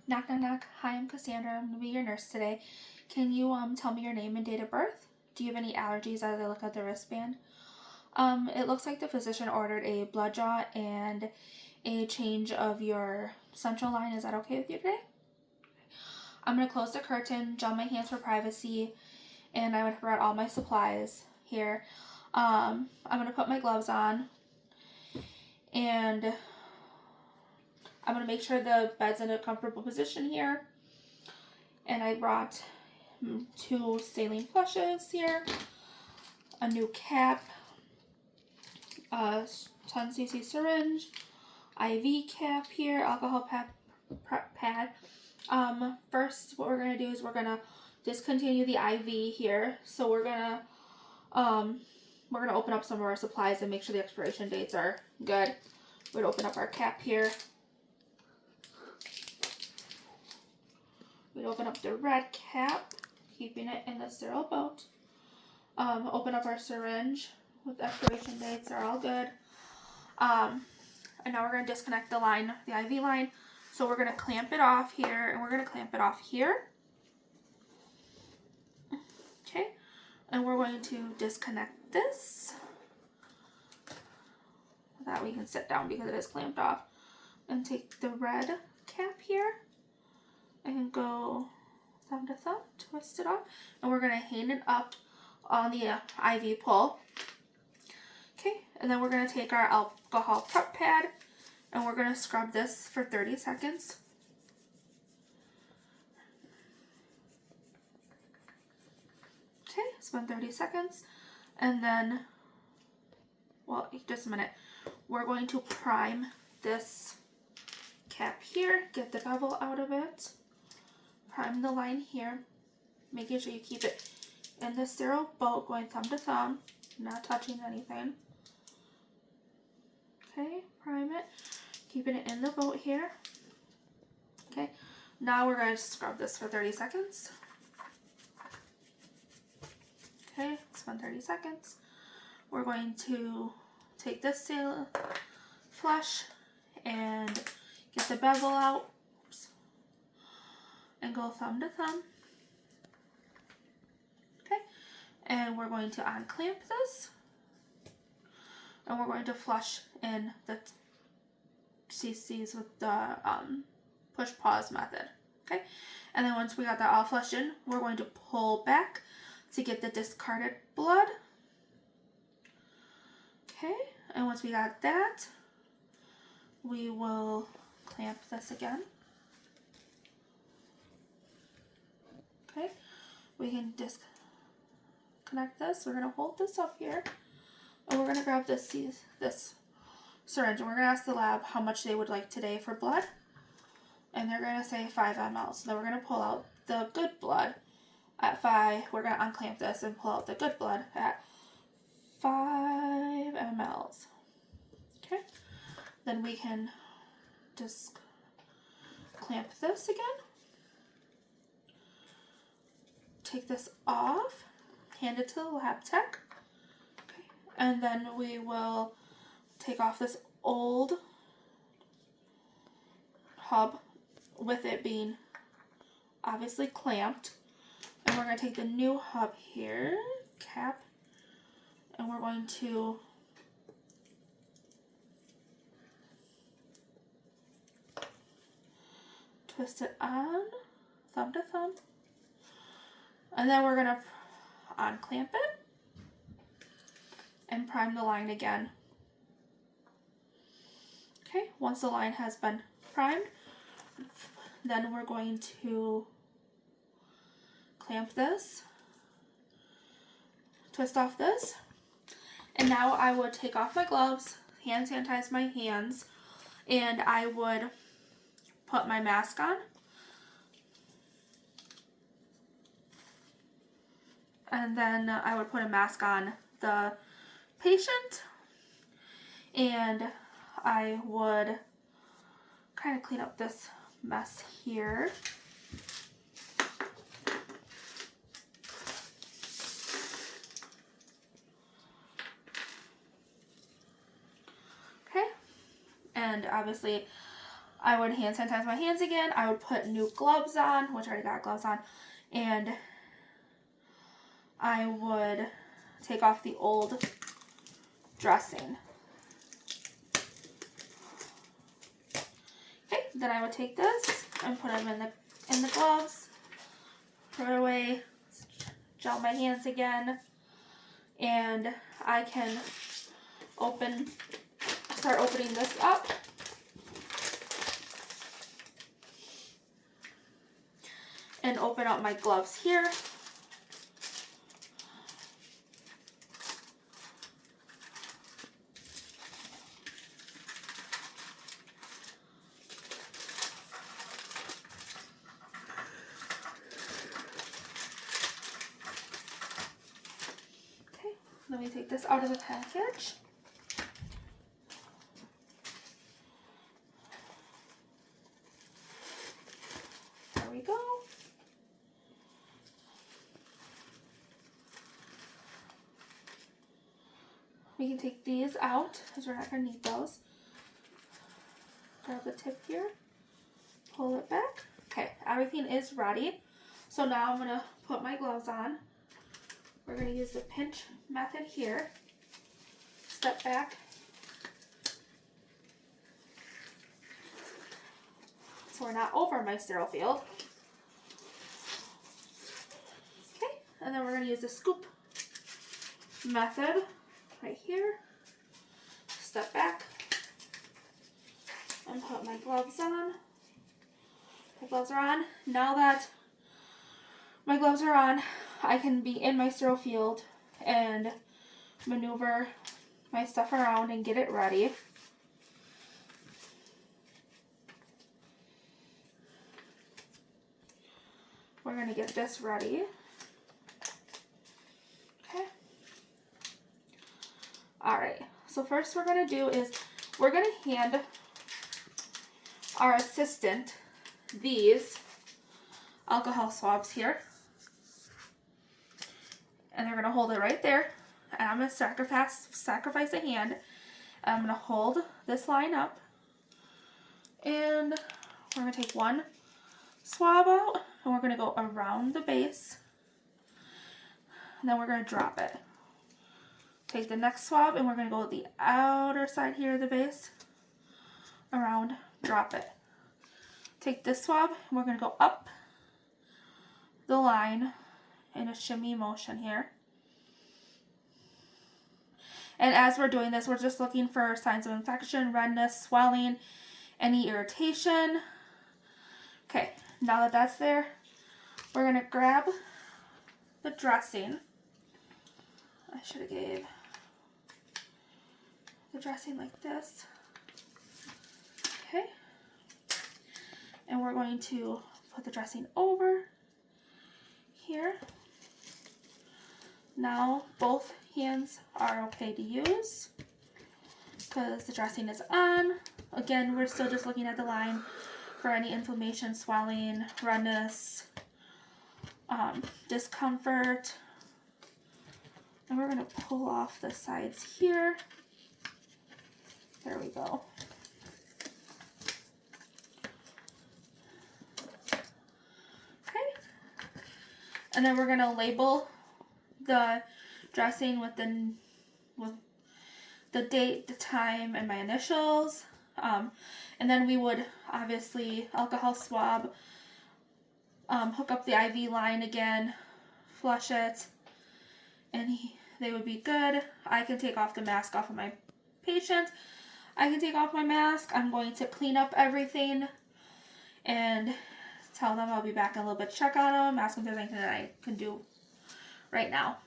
Knock, knock, knock. Hi, I'm Cassandra. I'm gonna be your nurse today. Can you tell me your name and date of birth? Do you have any allergies as I look at the wristband? It looks like the physician ordered a blood draw and a change of your central line. Is that okay with you today? I'm gonna close the curtain, gel my hands for privacy, and I would brought all my supplies here. I'm gonna put my gloves on, and I'm gonna make sure the bed's in a comfortable position here. And I brought 2 saline flushes here, a new cap, a 10cc syringe, IV cap here, alcohol pad. First, what we're gonna do is we're gonna discontinue the IV here. So we're gonna open up some of our supplies and make sure the expiration dates are good. We're gonna open up our cap here. We'd open up the red cap, keeping it in the sterile boat. Open up our syringe with expiration dates are all good. And now we're going to disconnect the line, the IV line. So we're going to clamp it off here, and we're going to clamp it off here. Okay, and we're going to disconnect this. That way we can sit down because it is clamped off. And take the red cap here and go thumb to thumb, twist it off, and we're going to hang it up on the IV pull. Okay, and then we're going to take our alcohol prep pad and we're going to scrub this for 30 seconds. Okay, it's been 30 seconds, and then, well, just a minute, we're going to prime this cap here, get the bevel out of it. Prime the line here, making sure you keep it in the sterile boat, going thumb to thumb, not touching anything. Okay, prime it, keeping it in the boat here. Okay, now we're going to scrub this for 30 seconds. Okay, it's been 30 seconds. We're going to take this saline flush and get the bevel out. And go thumb to thumb. Okay, and we're going to unclamp this, and we're going to flush in the cc's with the push pause method. Okay, and then once we got that all flushed in, we're going to pull back to get the discarded blood. Okay, and once we got that, we will clamp this again. Okay, we can disconnect this. We're going to hold this up here, and we're going to grab this syringe, and we're going to ask the lab how much they would like today for blood, and they're going to say 5 ml. So then we're going to pull out the good blood at 5. We're going to unclamp this and pull out the good blood at 5 ml. Okay, then we can just clamp this again. Take this off, hand it to the lab tech, okay, and then we will take off this old hub with it being obviously clamped, and we're going to take the new hub here, cap, and we're going to twist it on, thumb to thumb. And then we're going to unclamp it and prime the line again. Okay, once the line has been primed, then we're going to clamp this, twist off this, and now I would take off my gloves, hand sanitize my hands, and I would put my mask on. And then I would put a mask on the patient, and I would kind of clean up this mess here. Okay, and obviously I would hand sanitize my hands again. I would put new gloves on, which I already got gloves on, and I would take off the old dressing. Okay, then I would take this and put them in the gloves, throw it away, gel my hands again, and I can start opening this up. And open up my gloves here. Okay, let me take this out of the package. There we go. We can take these out because we're not going to need those. Grab the tip here, pull it back. Okay, everything is ready. So now I'm going to put my gloves on. We're going to use the pinch method here. Step back. So we're not over my sterile field. Okay, and then we're going to use the scoop method right here. Step back and put my gloves on. My gloves are on. Now that my gloves are on, I can be in my sterile field and maneuver my stuff around and get it ready. We're going to get this ready. Okay. Alright, so first we're going to do is we're going to hand our assistant these alcohol swabs here. And they're going to hold it right there. And I'm going to sacrifice a hand. I'm going to hold this line up. And we're going to take one swab out. And we're going to go around the base. And then we're going to drop it. Take the next swab and we're going to go the outer side here of the base. Around, drop it. Take this swab and we're going to go up the line in a shimmy motion here. And as we're doing this, we're just looking for signs of infection, redness, swelling, any irritation. Okay, now that that's there, we're going to grab the dressing. I should have gave the dressing like this. Okay. And we're going to put the dressing over here. Now both hands are okay to use because the dressing is on. Again, we're still just looking at the line for any inflammation, swelling, redness, discomfort. And we're going to pull off the sides here. There we go. Okay. And then we're going to label the dressing with the date, the time, and my initials. And then we would obviously alcohol swab, hook up the IV line again, flush it, and they would be good. I can take off the mask off of my patient. I can take off my mask. I'm going to clean up everything and tell them I'll be back in a little bit to check on them, ask them if there's anything that I can do right now.